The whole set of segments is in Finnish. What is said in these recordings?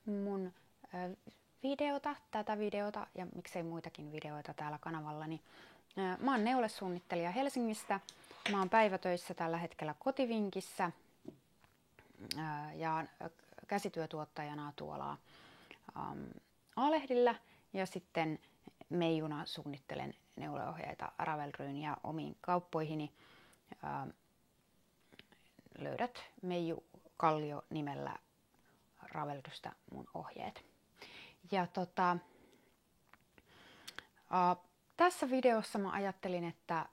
mun tätä videota ja miksei muitakin videoita täällä kanavallani. Mä oon neulesuunnittelija Helsingistä. Mä oon päivätöissä tällä hetkellä Kotivinkissä ja käsityötuottajana tuolla A-lehdillä ja sitten meijuna suunnittelen neuleohjeita Ravelryn ja omiin kauppoihini. Löydät Meiju Kallio nimellä Ravelrystä mun ohjeet. Ja tässä videossa mä ajattelin, että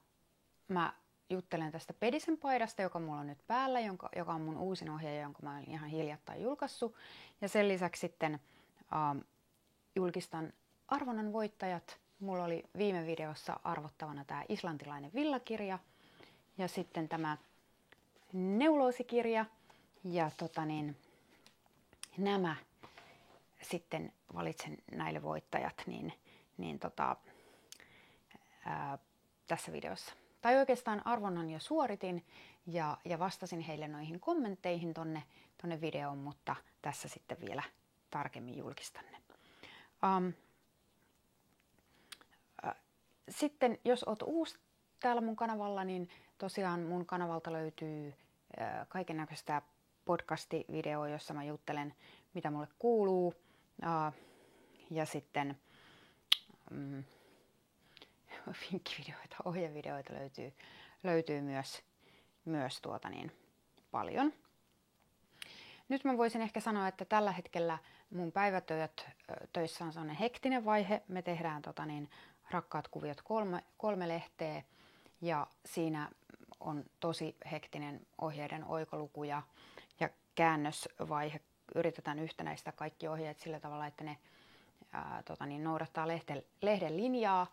mä juttelen tästä Pedisen paidasta, joka mulla on nyt päällä, joka on mun uusin ohje, jonka mä olen ihan hiljattain julkaissut. Ja sen lisäksi sitten julkistan arvonnan voittajat. Mulla oli viime videossa arvottavana tämä islantilainen villakirja ja sitten tämä neuloosikirja. Ja nämä sitten valitsen näille voittajat tässä videossa. Tai oikeastaan arvonnan jo suoritin ja vastasin heille noihin kommentteihin tonne videoon, mutta tässä sitten vielä tarkemmin julkistan ne. Sitten jos oot uusi täällä mun kanavalla, niin tosiaan mun kanavalta löytyy kaikennäköistä podcast-videoa, jossa mä juttelen, mitä mulle kuuluu. Ja sitten vinkkivideoita, ohjevideoita löytyy myös paljon. Nyt mä voisin ehkä sanoa, että tällä hetkellä mun päivätöissä on sellainen hektinen vaihe. Me tehdään Rakkaat kuviot 3 lehteä ja siinä on tosi hektinen ohjeiden oikoluku ja käännösvaihe. Yritetään yhtenäistää kaikki ohjeet sillä tavalla, että ne noudattaa lehden linjaa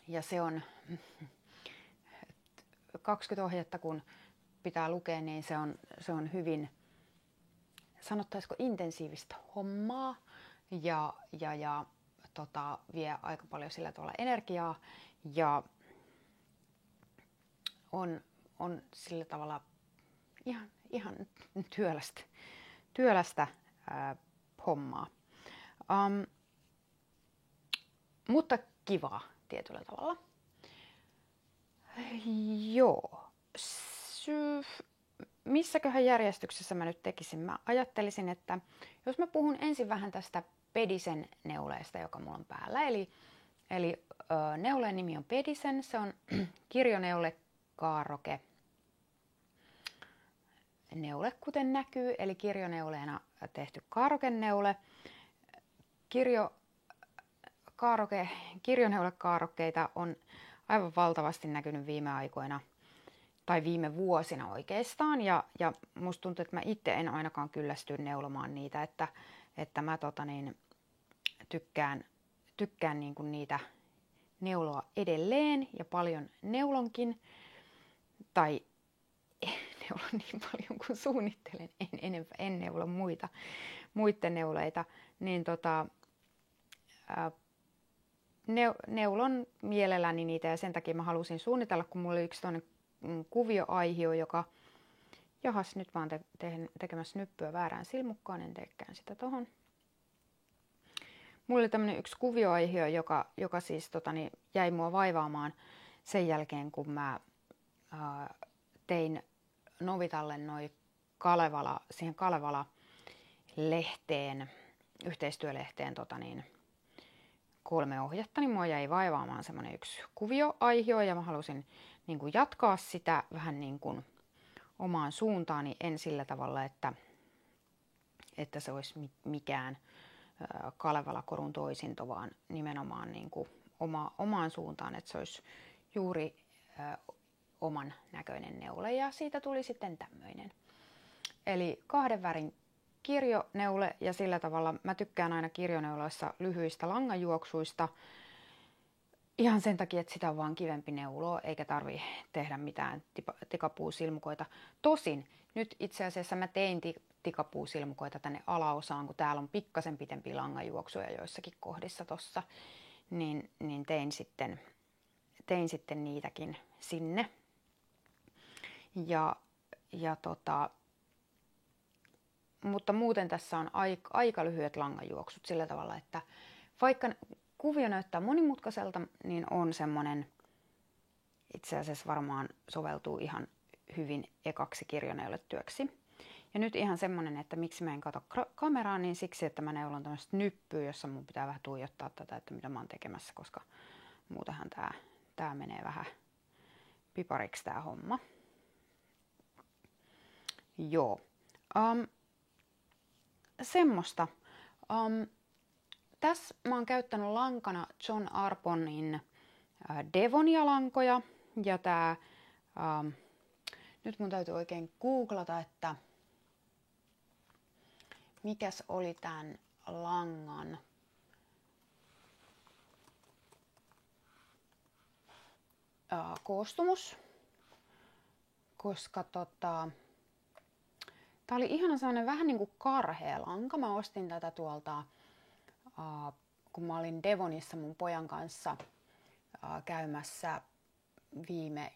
ja se on 20 ohjetta kun pitää lukea, niin se on hyvin, sanottaisiko intensiivistä hommaa ja vie aika paljon sillä tavalla energiaa ja on sillä tavalla ihan työlästä hommaa. Mutta kivaa tietyllä tavalla. Joo. Missäköhän järjestyksessä mä nyt tekisin? Mä ajattelisin, että jos mä puhun ensin vähän tästä Pedisen neuleesta, joka mulla on päällä. Eli neuleen nimi on Pedisen. Se on kirjoneule kaaroke neule, kuten näkyy, eli kirjoneuleena tehty kaarokeneule. Kirjoneulekaarokkeita on aivan valtavasti näkynyt viime aikoina tai viime vuosina oikeastaan ja musta tuntuu, että mä itse en ainakaan kyllästy neulomaan niitä, että mä tykkään niin kuin niitä neuloa edelleen ja paljon neulonkin tai neulon niin paljon kuin suunnittelen, en neulo muiden neuleita, niin neulon mielelläni niitä ja sen takia mä halusin suunnitella, kun mulla oli yksi toinen kuvioaihio, joka, nyt mä oon tekemässä nyppyä väärään silmukkaan, en teekään sitä tohon. Mulla oli tämmönen yksi kuvioaihio, joka siis jäi mua vaivaamaan sen jälkeen, kun mä tein Novitalle siihen Kalevala-lehteen, yhteistyölehteen 3 ohjetta, niin mua jäi vaivaamaan semmoinen yksi kuvioaihio ja mä halusin niin kuin jatkaa sitä vähän niin kuin omaan suuntaani, en sillä tavalla, että se olisi mikään Kalevala-korun toisinto, vaan nimenomaan niin kuin omaan suuntaan, että se olisi juuri oman näköinen neule ja siitä tuli sitten tämmöinen. Eli 2 värin kirjoneule ja sillä tavalla mä tykkään aina kirjoneuloissa lyhyistä langanjuoksuista ihan sen takia, että sitä on vaan kivempi neuloa eikä tarvi tehdä mitään tikapuusilmukoita. Tosin nyt itse asiassa mä tein tikapuusilmukoita tänne alaosaan, kun täällä on pikkasen pitempiä langanjuoksuja joissakin kohdissa tossa, niin tein sitten niitäkin sinne. mutta muuten tässä on aika lyhyet langanjuoksut sillä tavalla, että vaikka kuvio näyttää monimutkaiselta, niin on semmoinen, itse asiassa varmaan soveltuu ihan hyvin ekaksi kirjoneuletyöksi. Ja nyt ihan semmonen, että miksi mä en katso kameraan, niin siksi, että mä neulon tämmöistä nyppyä, jossa mun pitää vähän tuijottaa tätä, että mitä mä oon tekemässä, koska muutenhan tää menee vähän pipariksi tää homma. Joo. Semmoista. Tässä mä oon käyttänyt lankana John Arponin Devonia-lankoja. Ja tää, nyt mun täytyy oikein googlata, että mikäs oli tän langan koostumus. Koska tää oli ihana sellainen vähän niinku karhea lanka. Mä ostin tätä tuolta, kun mä olin Devonissa mun pojan kanssa käymässä viime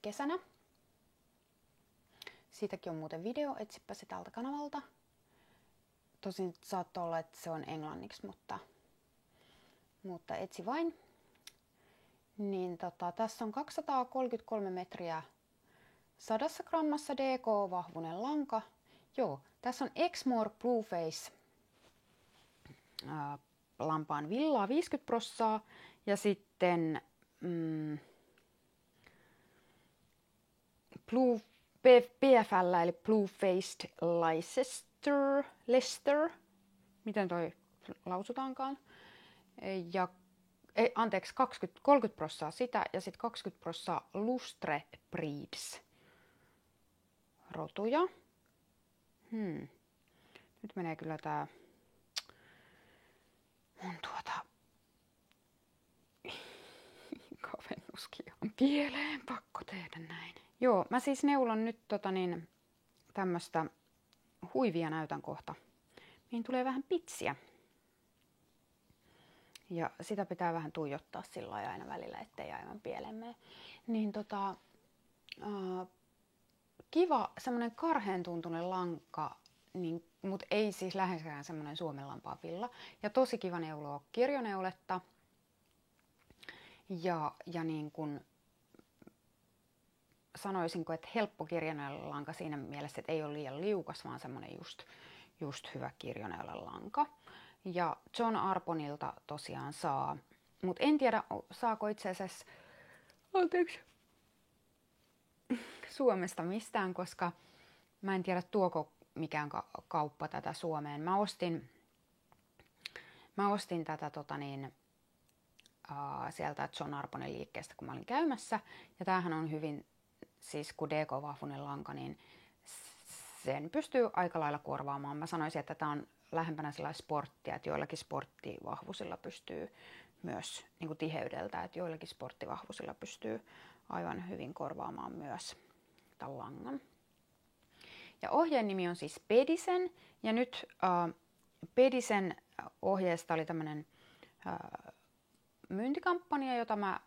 kesänä. Siitäkin on muuten video, etsipä se tältä kanavalta. Tosin saattoi olla, että se on englanniksi, mutta etsi vain. Niin tässä on 233 metriä 100 grammassa DK-vahvuinen lanka. Joo, tässä on Exmoor Blueface lampaan villaa 50% ja sitten PFL eli Blue-Faced Leicester, miten toi lausutaankaan, ja 30% sitä ja sitten 20% Lustre Breeds rotuja. Nyt menee kyllä tää mun kavennuskin on pieleen, pakko tehdä näin. Joo, mä siis neulon nyt tämmöstä huivia näytän kohta, mihin tulee vähän pitsiä. Ja sitä pitää vähän tuijottaa sillä lailla aina välillä, ettei aivan pieleen mene. Niin kiva semmonen karheen tuntunen lanka, niin, mut ei siis läheskään semmonen suomenlampaan villa. Ja tosi kiva neuloa kirjoneuletta. Ja niin kun sanoisinko, että helppo kirjoneulanlanka siinä mielessä, että ei ole liian liukas, vaan semmonen just hyvä kirjoneulanlanka. Ja John Arponilta tosiaan saa, mutta en tiedä saako itse asiassa Suomesta mistään, koska mä en tiedä tuoko mikään kauppa tätä Suomeen. Mä ostin tätä sieltä John Arponin liikkeestä, kun mä olin käymässä. Ja tämähän on hyvin, siis kun DK-vahvuinen lanka, niin sen pystyy aika lailla korvaamaan. Mä sanoisin, että tää on lähempänä sellaista sporttia, että joillakin sporttivahvuisilla pystyy myös niin kuin tiheydeltä, että joillakin sporttivahvuisilla pystyy aivan hyvin korvaamaan myös tämän langan. Ja ohjeen nimi on siis Pedisen, ja nyt Pedisen ohjeesta oli tämmönen myyntikampanja, jota mä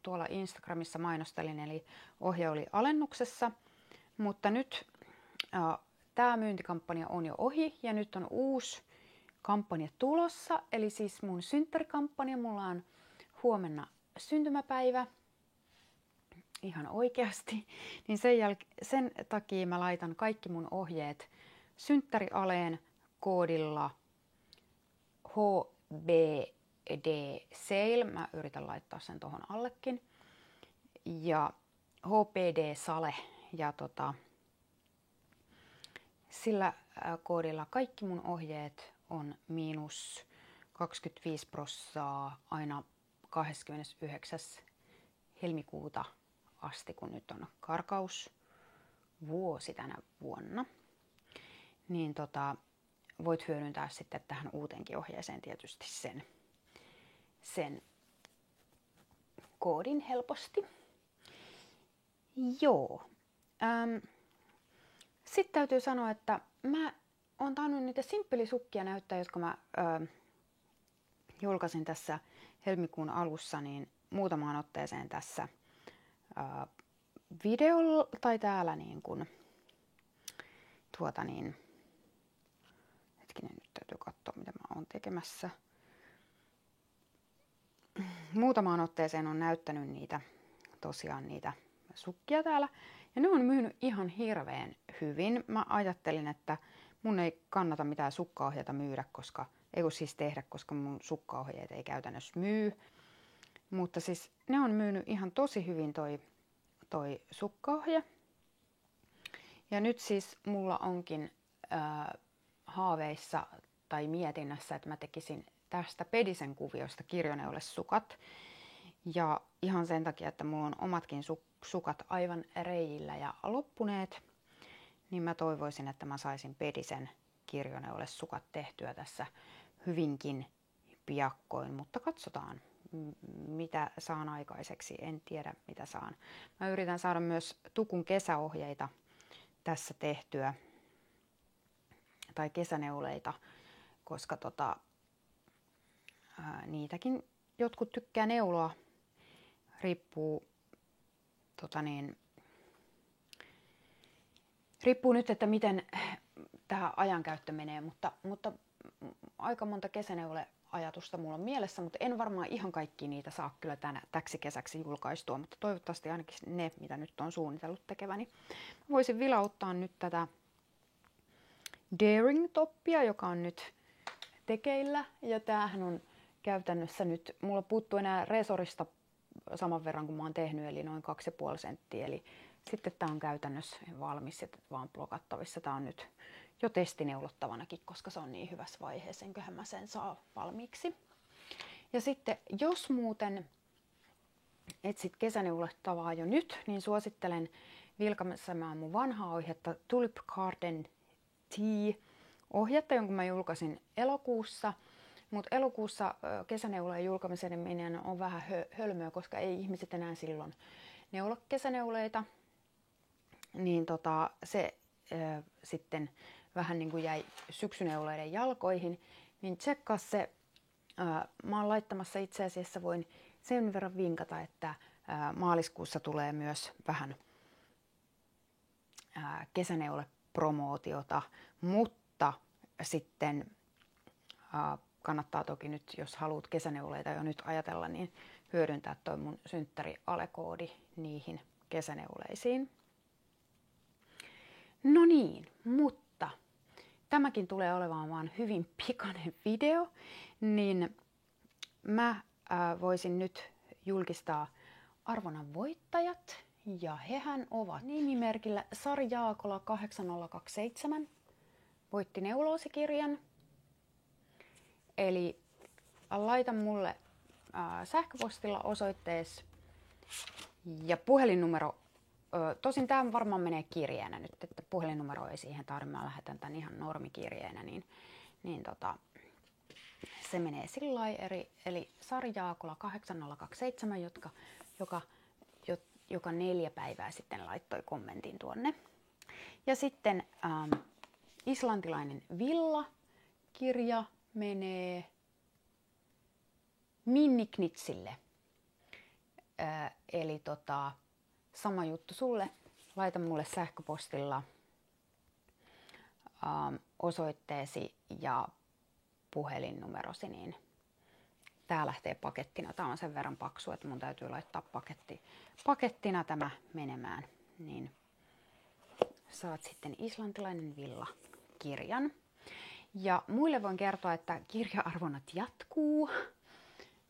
tuolla Instagramissa mainostelin, eli ohje oli alennuksessa, mutta nyt tämä myyntikampanja on jo ohi ja nyt on uusi kampanja tulossa, eli siis mun synttärikampanja. Mulla on huomenna syntymäpäivä, ihan oikeasti, niin sen takia mä laitan kaikki mun ohjeet synttärialeen koodilla HBD Sale. Mä yritän laittaa sen tohon allekin. Ja HPD Sale ja sillä koodilla kaikki mun ohjeet on miinus 25% aina 29. helmikuuta asti, kun nyt on karkausvuosi tänä vuonna. Niin voit hyödyntää sitten tähän uuteenkin ohjeeseen tietysti sen koodin helposti. Joo. Sitten täytyy sanoa, että mä oon tainnut niitä simppelisukkia näyttää, jotka mä julkaisin tässä helmikuun alussa, niin muutamaan otteeseen tässä videolla tai täällä niin kuin tekemässä. Muutamaan otteeseen on näyttänyt tosiaan niitä sukkia täällä. Ja ne on myynyt ihan hirveän hyvin. Mä ajattelin, että mun ei kannata mitään sukkaohjeita myydä, koska mun sukkaohjeet ei käytännössä myy. Mutta siis ne on myynyt ihan tosi hyvin toi sukkaohje. Ja nyt siis mulla onkin haaveissa tai mietinnässä, että mä tekisin tästä Pedisen kuviosta kirjoneulessukat. Ja ihan sen takia, että mulla on omatkin sukat aivan reijillä ja loppuneet, niin mä toivoisin, että mä saisin Pedisen kirjoneulessukat tehtyä tässä hyvinkin piakkoin, mutta katsotaan mitä saan aikaiseksi. En tiedä mitä saan. Mä yritän saada myös Tukun kesäohjeita tässä tehtyä tai kesäneuleita, koska niitäkin jotkut tykkää neuloa. Riippuu nyt, että miten tämä ajankäyttö menee, mutta aika monta kesäneuleajatusta mulla on mielessä, mutta en varmaan ihan kaikki niitä saa kyllä täksi kesäksi julkaistua, mutta toivottavasti ainakin ne, mitä nyt on suunnitellut tekeväni. Voisin vilauttaa nyt tätä Daring-toppia, joka on nyt tekeillä, ja tämähän on käytännössä nyt, mulla puuttuu enää resorista saman verran kuin mä oon tehnyt, eli noin 2,5 senttiä, eli sitten tää on käytännössä valmis ja vaan blokattavissa. Tää on nyt jo testineulottavanakin, koska se on niin hyvässä vaiheessa, enköhän mä sen saa valmiiksi. Ja sitten jos muuten etsit kesäneulottavaa jo nyt, niin suosittelen vilkaisemaan mun vanhaa ohjetta Tulip Garden Tea-ohjetta, jonka mä julkaisin elokuussa. Mutta elokuussa kesäneulojen julkaiseminen on vähän hölmöä, koska ei ihmiset enää silloin neulo kesäneuleita. Niin se sitten vähän niin kuin jäi syksyneuleiden jalkoihin. Niin tsekkaa se. Mä oon laittamassa itse asiassa, voin sen verran vinkata, että maaliskuussa tulee myös vähän kesäneulepromootiota, mutta sitten kannattaa toki nyt, jos haluat kesäneuleita jo nyt ajatella, niin hyödyntää toi mun synttärialekoodi niihin kesäneuleisiin. No niin, mutta tämäkin tulee olemaan vaan hyvin pikainen video, niin mä voisin nyt julkistaa arvonnan voittajat, ja hehän ovat nimimerkillä Sari Jaakola 8027 voitti neuloosikirjan. Eli laita mulle sähköpostilla osoitteessa ja puhelinnumero. Tosin tämä varmaan menee kirjeenä nyt, että puhelinnumero ei siihen tarvitse. Mä lähetän tämän ihan normikirjeenä, niin se menee sillä lailla. Eli Sari Jaakola 8027, joka 4 päivää sitten laittoi kommentin tuonne. Ja sitten Islantilainen villa-kirja menee Minni Knitsille. Eli sama juttu sulle. Laita mulle sähköpostilla osoitteesi ja puhelinnumerosi, niin tää lähtee pakettina. Tää on sen verran paksu, että mun täytyy laittaa pakettina tämä menemään. Niin saat sitten Islantilainen villa-kirjan. Ja muille voin kertoa, että kirja-arvonnat jatkuu.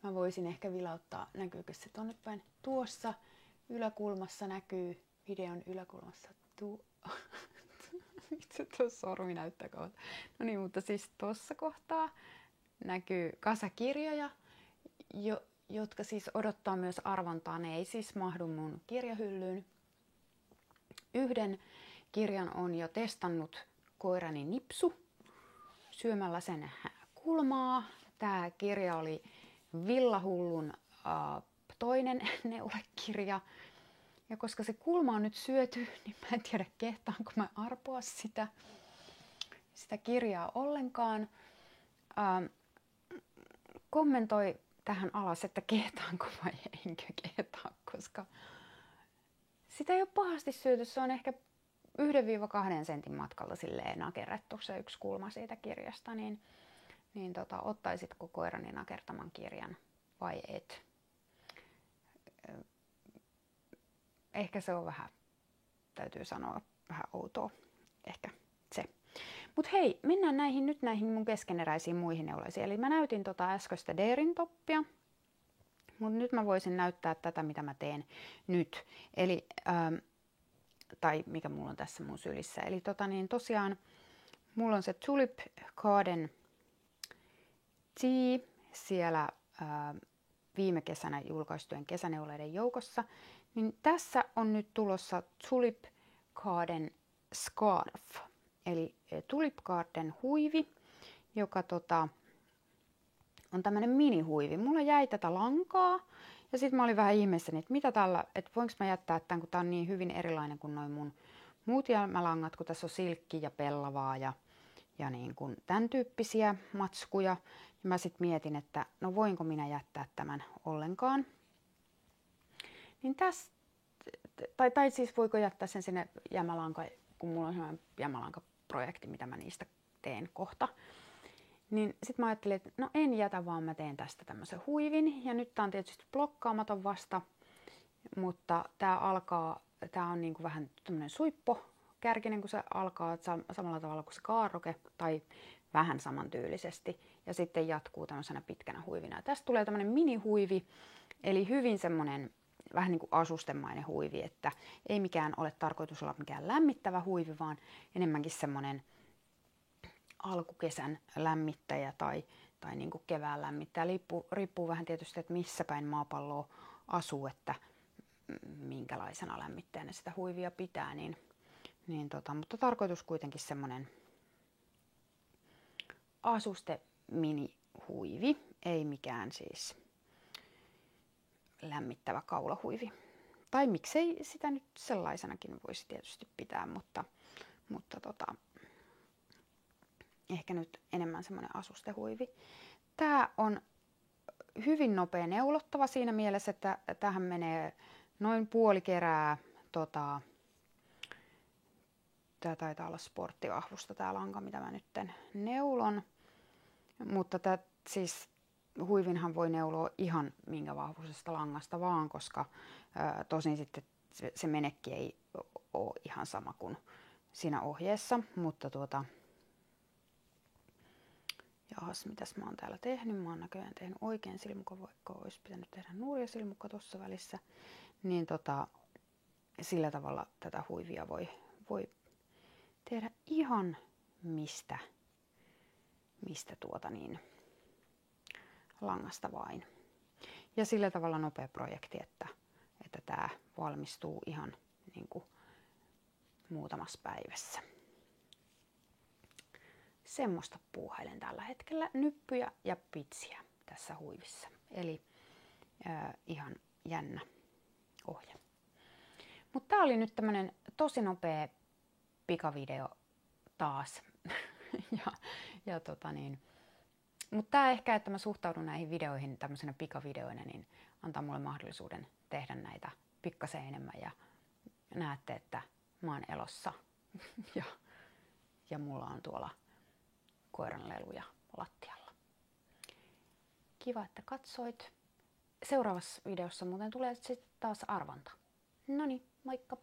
Mä voisin ehkä vilauttaa, näkyykö se tonne päin? Tuossa yläkulmassa näkyy, videon yläkulmassa. Itse tuossa sormi näyttää kauan. No niin, mutta siis tuossa kohtaa näkyy kasakirjoja, jotka siis odottaa myös arvontaa. Ne ei siis mahdu mun kirjahyllyyn. Yhden kirjan on jo testannut koirani Nipsu syömällä sen kulmaa. Tää kirja oli Villahullun toinen neulekirja. Ja koska se kulma on nyt syöty, niin mä en tiedä kehtaanko mä arpoa sitä kirjaa ollenkaan. Kommentoi tähän alas, että kehtaanko vai enkö kehtaa, koska sitä ei ole pahasti syöty. Se on ehkä 1-2 sentin matkalla silleen nakerrettu se yksi kulma siitä kirjasta, niin niin ottaisitko koirani nakertaman kirjan vai et? Ehkä se on vähän, täytyy sanoa, vähän outoa. Ehkä se. Mut hei, mennään näihin mun keskeneräisiin muihin neulaisiin. Eli mä näytin äskeistä Daring toppia, mutta nyt mä voisin näyttää tätä, mitä mä teen nyt. Eli, tai mikä mulla on tässä mun sylissä. Eli tosiaan mulla on se Tulip Garden Tea siellä viime kesänä julkaistujen kesäneuleiden joukossa. Niin tässä on nyt tulossa Tulip Garden Scarf. Eli Tulip Garden huivi, joka on tämmönen minihuivi. Mulla jäi tätä lankaa ja sitten mä olin vähän ihmeessäni, että mitä tällä, että voinko mä jättää tämän, kun tää on niin hyvin erilainen kuin noin mun muut jäämälangat, kun tässä on silkki ja pellavaa ja niin kuin tämän tyyppisiä matskuja. Ja mä sitten mietin, että no voinko minä jättää tämän ollenkaan. Niin tässä, tai siis voiko jättää sen sinne jäämälankaan, kun mulla on sellainen jäämälankaprojekti, mitä mä niistä teen kohta. Niin sitten mä ajattelin, että no en jätä, vaan mä teen tästä tämmöisen huivin. Ja nyt tää on tietysti blokkaamaton vasta, mutta tää on niinku vähän tämmönen suippokärkinen, kun se alkaa samalla tavalla kuin se kaarroke, tai vähän samantyylisesti. Ja sitten jatkuu tämmöisenä pitkänä huivina. Ja tästä tulee tämmönen minihuivi, eli hyvin semmonen vähän niin kuin asustemainen huivi, että ei mikään ole tarkoitus olla mikään lämmittävä huivi, vaan enemmänkin semmoinen alkukesän lämmittäjä tai niin kuin kevään lämmittäjä. Riippuu vähän tietysti, että missä päin maapalloa asuu, että minkälaisena lämmittäjänä sitä huivia pitää. Mutta tarkoitus kuitenkin semmoinen asuste mini-huivi, ei mikään siis lämmittävä kaulahuivi. Tai miksei sitä nyt sellaisenakin voisi tietysti pitää, mutta ehkä nyt enemmän semmoinen asustehuivi. Tää on hyvin nopea neulottava siinä mielessä, että tähän menee noin puoli kerää. Tää taitaa olla sporttivahvusta tää lanka, mitä mä nytten neulon. Mutta siis huivinhan voi neuloa ihan minkä vahvuisesta langasta vaan, koska tosin sitten se menekki ei ole ihan sama kuin siinä ohjeessa, mutta jahas, mitäs mä oon täällä tehnyt? Mä oon näköjään tehnyt oikein silmukka, vaikka olisi pitänyt tehdä nurja silmukka tuossa välissä. Niin sillä tavalla tätä huivia voi tehdä ihan mistä langasta vain. Ja sillä tavalla nopea projekti, että tää valmistuu ihan niin kuin muutamassa päivässä. Semmoista puuhailen tällä hetkellä, nyppyjä ja pitsiä tässä huivissa. Eli ihan jännä ohje. Mutta tää oli nyt tämmönen tosi nopea pikavideo taas. Mutta tää ehkä, että mä suhtaudun näihin videoihin tämmöisenä pikavideoina, niin antaa mulle mahdollisuuden tehdä näitä pikkasen enemmän ja näette, että mä oon elossa ja mulla on tuolla koiranleluja lattialla. Kiva, että katsoit. Seuraavassa videossa muuten tulee sitten taas arvonta. Noniin, moikka!